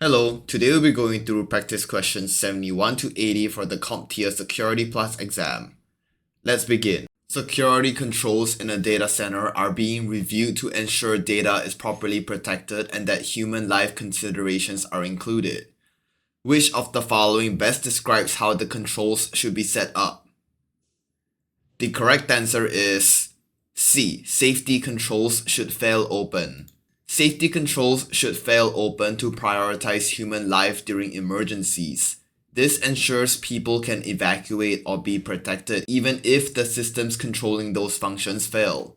Hello, today we'll be going through practice questions 71 to 80 for the CompTIA Security Plus exam. Let's begin. Security controls in a data center are being reviewed to ensure data is properly protected and that human life considerations are included. Which of the following best describes how the controls should be set up? The correct answer is C. Safety controls should fail open. Safety controls should fail open to prioritize human life during emergencies. This ensures people can evacuate or be protected even if the systems controlling those functions fail.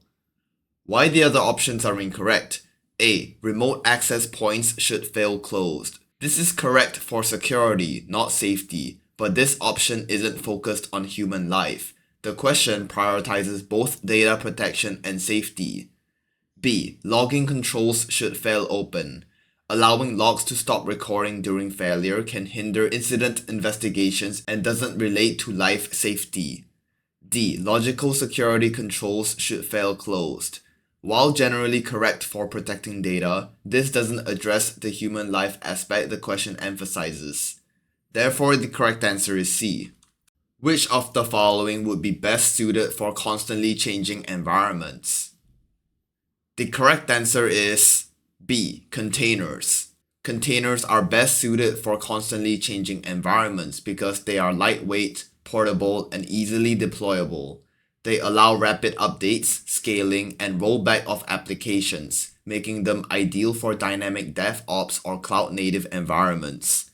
Why the other options are incorrect? A. Remote access points should fail closed. This is correct for security, not safety, but this option isn't focused on human life. The question prioritizes both data protection and safety. B. Logging controls should fail open. Allowing logs to stop recording during failure can hinder incident investigations and doesn't relate to life safety. D. Logical security controls should fail closed. While generally correct for protecting data, this doesn't address the human life aspect the question emphasizes. Therefore, the correct answer is C. Which of the following would be best suited for constantly changing environments? The correct answer is B. Containers. Containers are best suited for constantly changing environments because they are lightweight, portable, and easily deployable. They allow rapid updates, scaling, and rollback of applications, making them ideal for dynamic DevOps or cloud-native environments.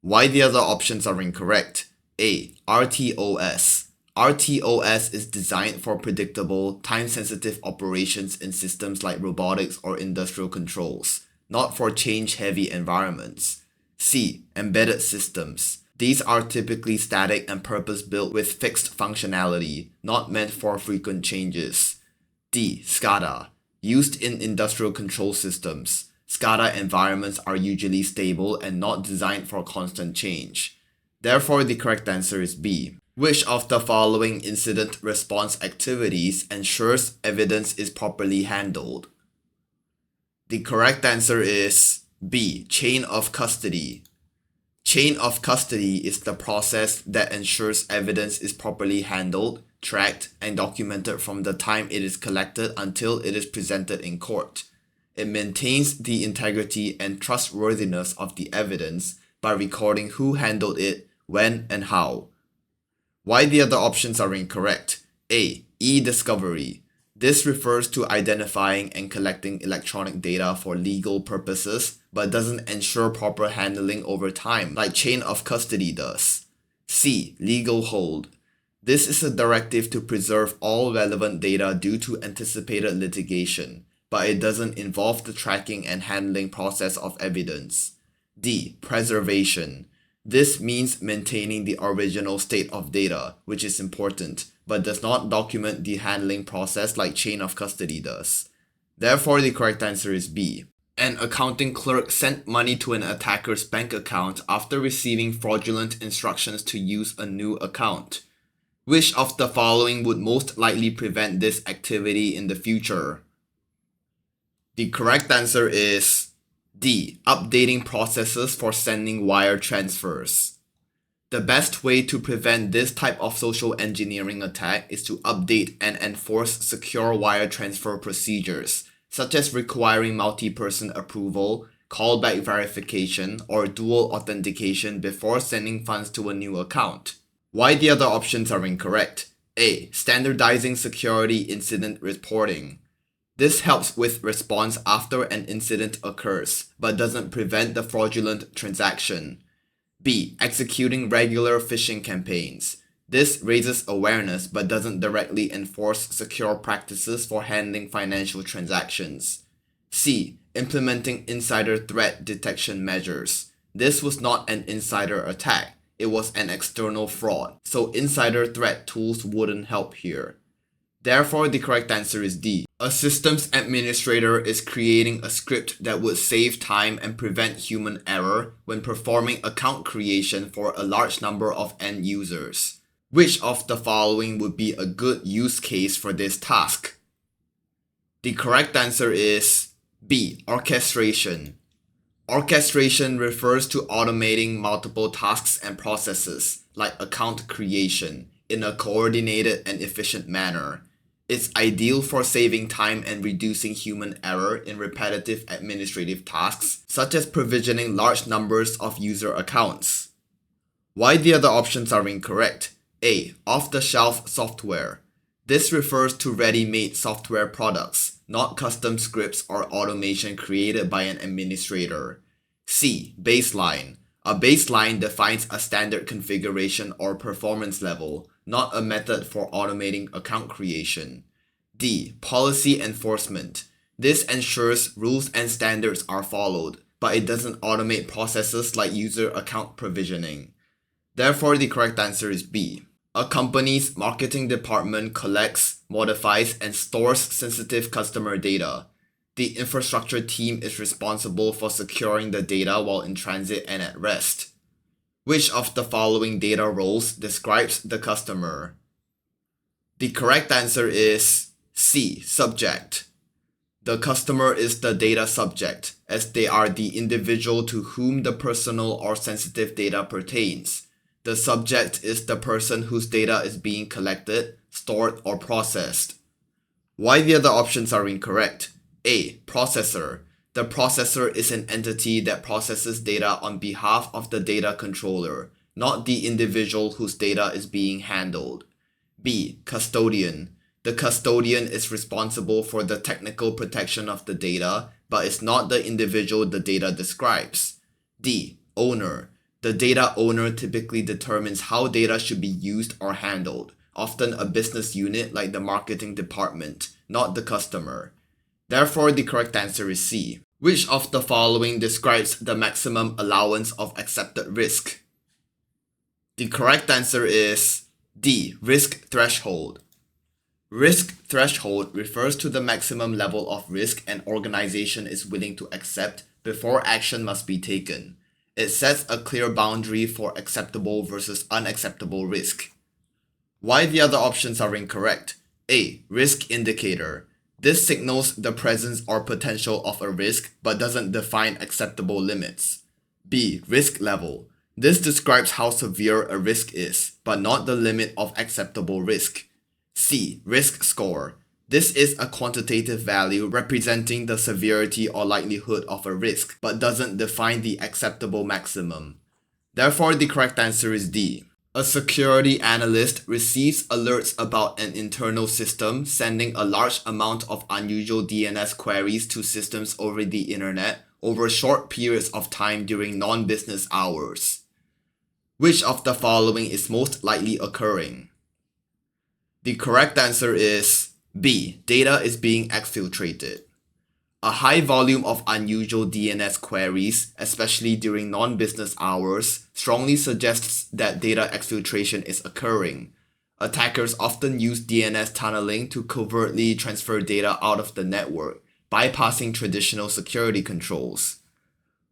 Why the other options are incorrect? A. RTOS. RTOS is designed for predictable, time-sensitive operations in systems like robotics or industrial controls, not for change-heavy environments. C. Embedded systems. These are typically static and purpose-built with fixed functionality, not meant for frequent changes. D. SCADA. Used in industrial control systems, SCADA environments are usually stable and not designed for constant change. Therefore, the correct answer is B. Which of the following incident response activities ensures evidence is properly handled? The correct answer is B. Chain of custody. Chain of custody is the process that ensures evidence is properly handled, tracked, and documented from the time it is collected until it is presented in court. It maintains the integrity and trustworthiness of the evidence by recording who handled it, when, and how. Why the other options are incorrect? A. E-discovery. This refers to identifying and collecting electronic data for legal purposes, but doesn't ensure proper handling over time, like chain of custody does. C. Legal hold. This is a directive to preserve all relevant data due to anticipated litigation, but it doesn't involve the tracking and handling process of evidence. D. Preservation. This means maintaining the original state of data, which is important, but does not document the handling process like chain of custody does. Therefore, the correct answer is B. An accounting clerk sent money to an attacker's bank account after receiving fraudulent instructions to use a new account. Which of the following would most likely prevent this activity in the future? The correct answer is D. Updating processes for sending wire transfers. The best way to prevent this type of social engineering attack is to update and enforce secure wire transfer procedures, such as requiring multi-person approval, callback verification, or dual authentication before sending funds to a new account. Why the other options are incorrect? A. Standardizing security incident reporting. This helps with response after an incident occurs, but doesn't prevent the fraudulent transaction. B. Executing regular phishing campaigns. This raises awareness but doesn't directly enforce secure practices for handling financial transactions. C. Implementing insider threat detection measures. This was not an insider attack, it was an external fraud, so insider threat tools wouldn't help here. Therefore, the correct answer is D. A systems administrator is creating a script that would save time and prevent human error when performing account creation for a large number of end users. Which of the following would be a good use case for this task? The correct answer is B. Orchestration. Orchestration refers to automating multiple tasks and processes, like account creation, in a coordinated and efficient manner. It's ideal for saving time and reducing human error in repetitive administrative tasks, such as provisioning large numbers of user accounts. Why the other options are incorrect? A. Off-the-shelf software. This refers to ready-made software products, not custom scripts or automation created by an administrator. C. Baseline. A baseline defines a standard configuration or performance level, not a method for automating account creation. D. Policy enforcement. This ensures rules and standards are followed, but it doesn't automate processes like user account provisioning. Therefore, the correct answer is B. A company's marketing department collects, modifies, and stores sensitive customer data. The infrastructure team is responsible for securing the data while in transit and at rest. Which of the following data roles describes the customer? The correct answer is C. Subject. The customer is the data subject, as they are the individual to whom the personal or sensitive data pertains. The subject is the person whose data is being collected, stored, or processed. Why the other options are incorrect? A. Processor. The processor is an entity that processes data on behalf of the data controller, not the individual whose data is being handled. B. Custodian. The custodian is responsible for the technical protection of the data, but is not the individual the data describes. D. Owner. The data owner typically determines how data should be used or handled, often a business unit like the marketing department, not the customer. Therefore, the correct answer is C. Which of the following describes the maximum allowance of accepted risk? The correct answer is D. Risk threshold. Risk threshold refers to the maximum level of risk an organization is willing to accept before action must be taken. It sets a clear boundary for acceptable versus unacceptable risk. Why the other options are incorrect? A. Risk indicator. This signals the presence or potential of a risk but doesn't define acceptable limits. B. Risk level. This describes how severe a risk is, but not the limit of acceptable risk. C. Risk score. This is a quantitative value representing the severity or likelihood of a risk, but doesn't define the acceptable maximum. Therefore, the correct answer is D. A security analyst receives alerts about an internal system sending a large amount of unusual DNS queries to systems over the internet over short periods of time during non-business hours. Which of the following is most likely occurring? The correct answer is B. Data is being exfiltrated. A high volume of unusual DNS queries, especially during non-business hours, strongly suggests that data exfiltration is occurring. Attackers often use DNS tunneling to covertly transfer data out of the network, bypassing traditional security controls.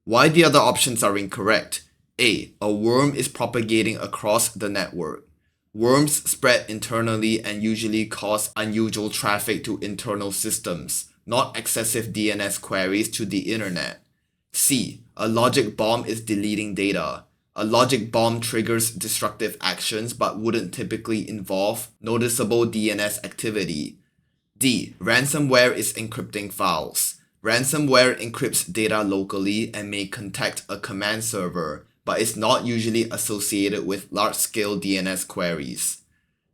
Why the other options are incorrect? A. A worm is propagating across the network. Worms spread internally and usually cause unusual traffic to internal systems, not excessive DNS queries to the internet. C. A logic bomb is deleting data. A logic bomb triggers destructive actions but wouldn't typically involve noticeable DNS activity. D. Ransomware is encrypting files. Ransomware encrypts data locally and may contact a command server, but is not usually associated with large-scale DNS queries.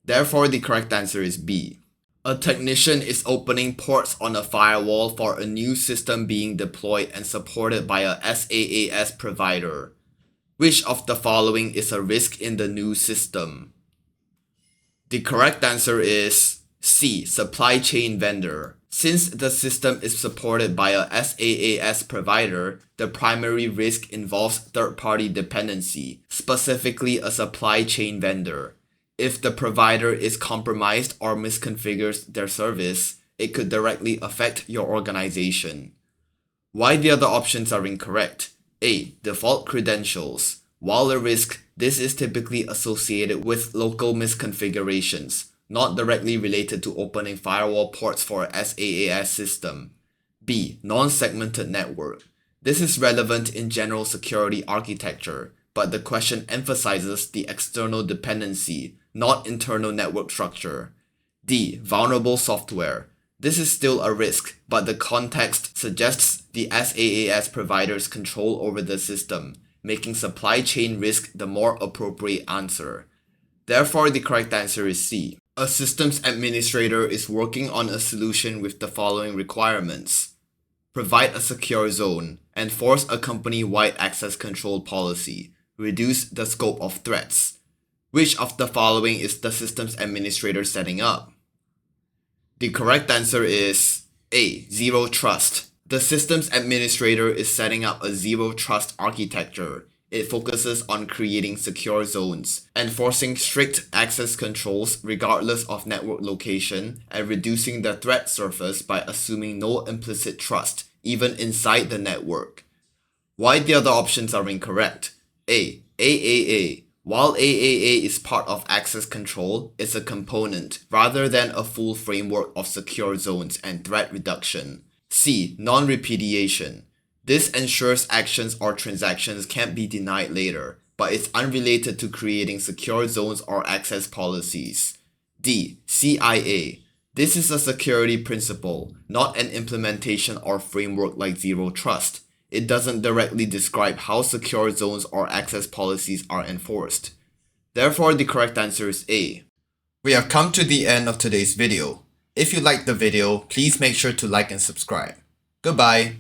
Therefore, the correct answer is B. A technician is opening ports on a firewall for a new system being deployed and supported by a SaaS provider. Which of the following is a risk in the new system? The correct answer is C. Supply chain vendor. Since the system is supported by a SaaS provider, the primary risk involves third-party dependency, specifically a supply chain vendor. If the provider is compromised or misconfigures their service, it could directly affect your organization. Why the other options are incorrect? A. Default credentials. While a risk, this is typically associated with local misconfigurations, not directly related to opening firewall ports for a SaaS system. B. Non-segmented network. This is relevant in general security architecture, but the question emphasizes the external dependency, not internal network structure. D. Vulnerable software. This is still a risk, but the context suggests the SaaS provider's control over the system, making supply chain risk the more appropriate answer. Therefore, the correct answer is C. A systems administrator is working on a solution with the following requirements. Provide a secure zone, enforce a company-wide access control policy, reduce the scope of threats. Which of the following is the systems administrator setting up? The correct answer is A. Zero trust. The systems administrator is setting up a zero trust architecture. It focuses on creating secure zones, enforcing strict access controls regardless of network location, and reducing the threat surface by assuming no implicit trust, even inside the network. Why the other options are incorrect? A. AAA. While AAA is part of access control, it's a component rather than a full framework of secure zones and threat reduction. C. Non-repudiation. This ensures actions or transactions can't be denied later, but it's unrelated to creating secure zones or access policies. D. CIA. This is a security principle, not an implementation or framework like Zero Trust. It doesn't directly describe how secure zones or access policies are enforced. Therefore, the correct answer is A. We have come to the end of today's video. If you liked the video, please make sure to like and subscribe. Goodbye.